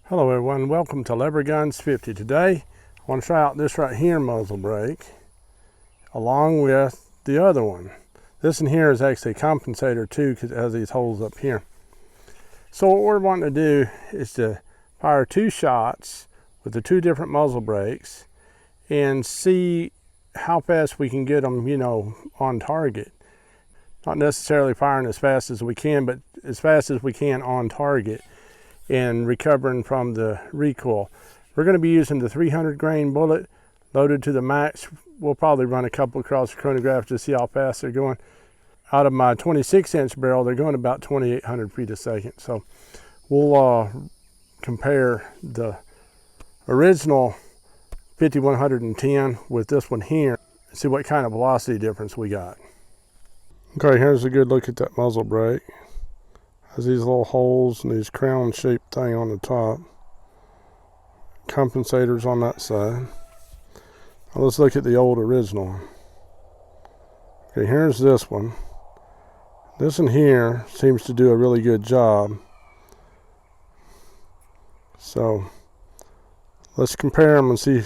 Hello everyone, welcome to Lever Guns 50. Today I want to try out this right here muzzle brake along with the other one. This in here is actually a compensator too because it has these holes up here. So what we're wanting to do is to fire 2 shots with the 2 different muzzle brakes and see how fast we can get them, on target. Not necessarily firing as fast as we can, but as fast as we can on target and recovering from the recoil. We're going to be using the 300 grain bullet loaded to the max. We'll probably run a couple across the chronograph to see how fast they're going. Out of my 26-inch barrel, they're going about 2,800 feet a second. So we'll compare the original 5110 with this one here and see what kind of velocity difference we got. Okay, here's a good look at that muzzle brake. Has these little holes and these crown shaped thing on the top. Compensators on that side. Now let's look at the old original one. Okay, here's this one. This one here seems to do a really good job. So let's compare them and see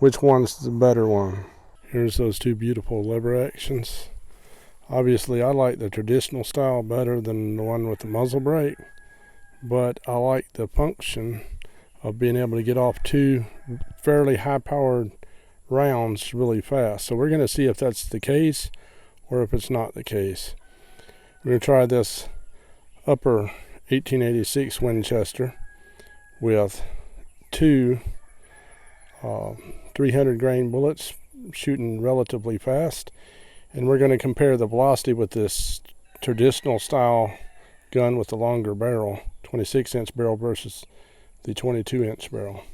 which one's the better one. Here's those 2 beautiful lever actions. Obviously, I like the traditional style better than the one with the muzzle brake, but I like the function of being able to get off 2 fairly high-powered rounds really fast. So we're going to see if that's the case or if it's not the case. We're going to try this upper 1886 Winchester with 2 300 grain bullets shooting relatively fast. And we're going to compare the velocity with this traditional style gun with the longer barrel, 26-inch barrel versus the 22-inch barrel.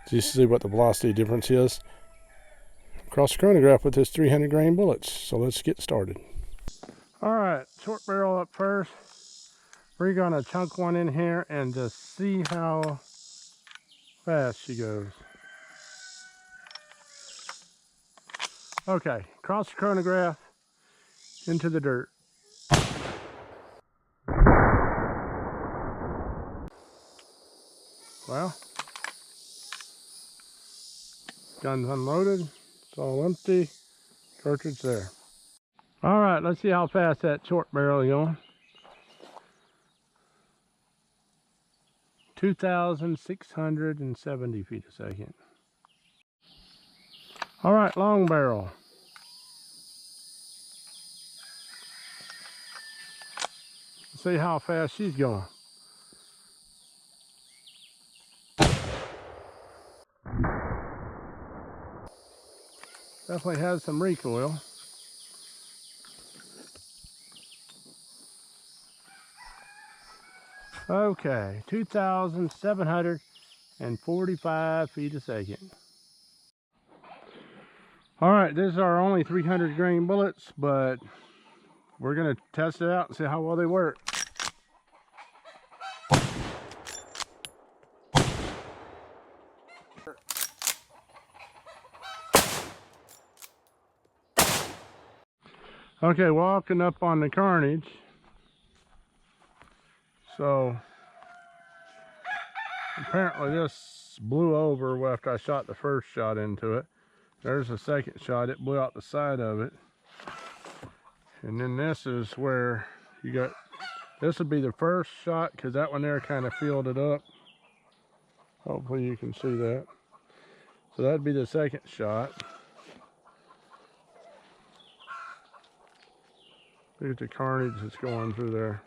Just to see what the velocity difference is across the chronograph with this 300 grain bullets. So let's get started. All right, short barrel up first. We're going to chunk one in here and just see how fast she goes. Okay, across the chronograph into the dirt. Well, gun's unloaded, it's all empty, cartridge there. All right, let's see how fast that short barrel is going. 2,670 feet a second. All right, long barrel. Let's see how fast she's going. Definitely has some recoil. Okay, 2,745 feet a second. All right, this is our only 300 grain bullets, but we're gonna test it out and see how well they work. Okay, walking up on the carnage. So apparently this blew over after I shot the first shot into it. There's the second shot, it blew out the side of it. And then this is where you got, this would be the first shot because that one there kind of filled it up. Hopefully you can see that. So that'd be the second shot. Look at the carnage that's going through there.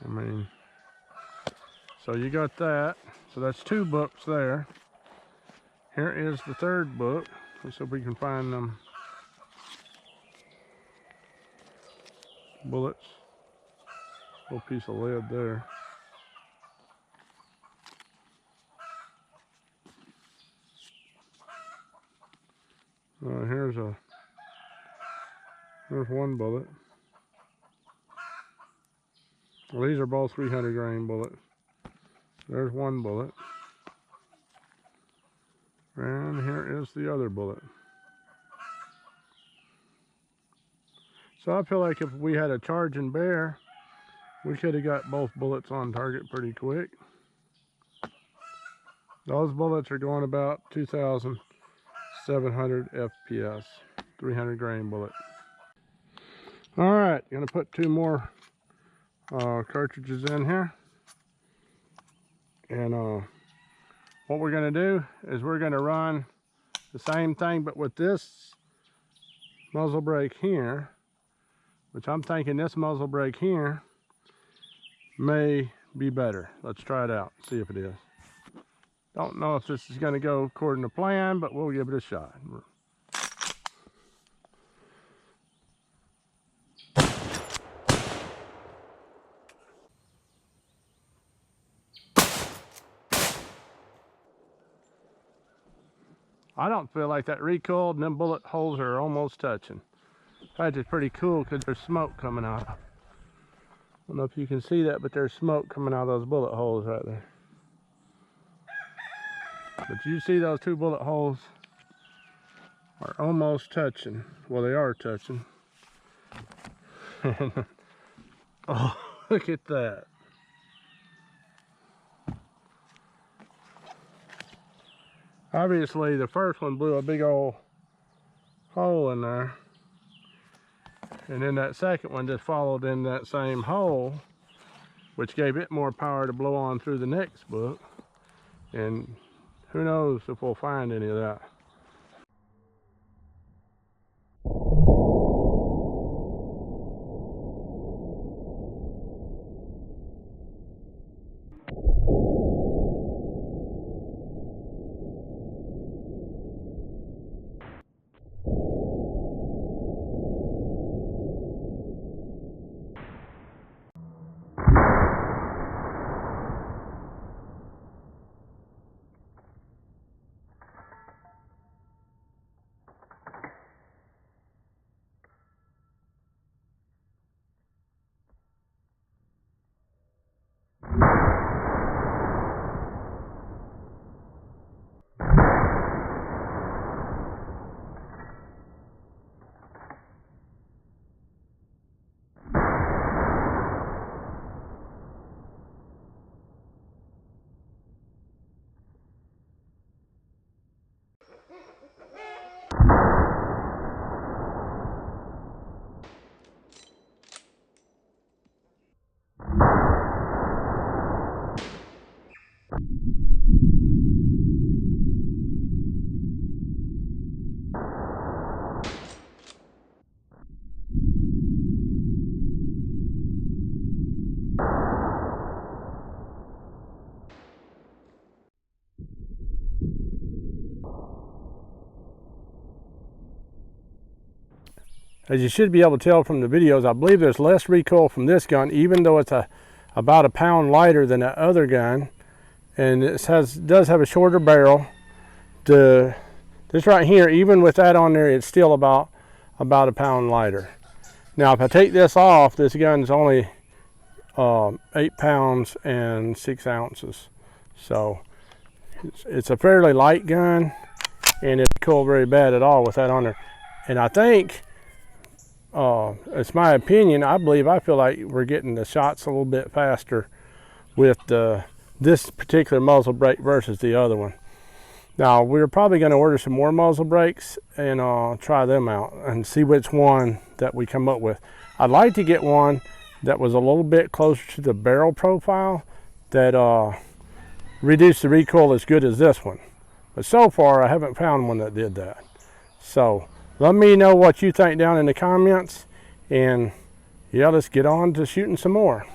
I mean, so you got that. So that's 2 books there. Here is the 3rd book. Let's see if we can find them bullets. Little piece of lead there. Here's one bullet. Well, these are both 300 grain bullets. There's one bullet. And here is the other bullet. So I feel like if we had a charging bear, we could have got both bullets on target pretty quick. Those bullets are going about 2,700 FPS, 300 grain bullet. All right, gonna put 2 more cartridges in here. And what we're gonna do is we're gonna run the same thing, but with this muzzle brake here, which I'm thinking this muzzle brake here may be better. Let's try it out, see if it is. Don't know if this is gonna go according to plan, but we'll give it a shot. I don't feel like that recoiled, and them bullet holes are almost touching. In fact, it's pretty cool because there's smoke coming out. I don't know if you can see that, but there's smoke coming out of those bullet holes right there. But you see those 2 bullet holes are almost touching. Well, they are touching. Oh, look at that. Obviously, the first one blew a big old hole in there. And then that second one just followed in that same hole, which gave it more power to blow on through the next book. And who knows if we'll find any of that. As you should be able to tell from the videos, I believe there's less recoil from this gun, even though it's about a pound lighter than that other gun. And it does have a shorter barrel. This right here, even with that on there, it's still about a pound lighter. Now, if I take this off, this gun's only 8 pounds and 6 ounces. So it's a fairly light gun, and it's cool very bad at all with that on there. And I think, it's my opinion, I feel like we're getting the shots a little bit faster with this particular muzzle brake versus the other one. Now, we're probably going to order some more muzzle brakes and try them out and see which one that we come up with. I'd like to get one that was a little bit closer to the barrel profile that reduced the recoil as good as this one. But so far, I haven't found one that did that. So let me know what you think down in the comments, and yeah, let's get on to shooting some more.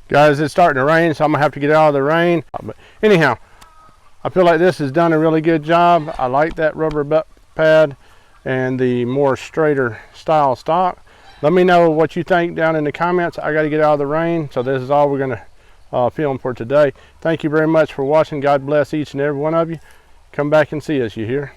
Guys, it's starting to rain, so I'm gonna have to get out of the rain. But anyhow, I feel like this has done a really good job. I like that rubber butt pad and the more straighter style stock. Let me know what you think down in the comments. I got to get out of the rain, so this is all we're going to film for today. Thank you very much for watching. God bless each and every one of you. Come back and see us, you hear?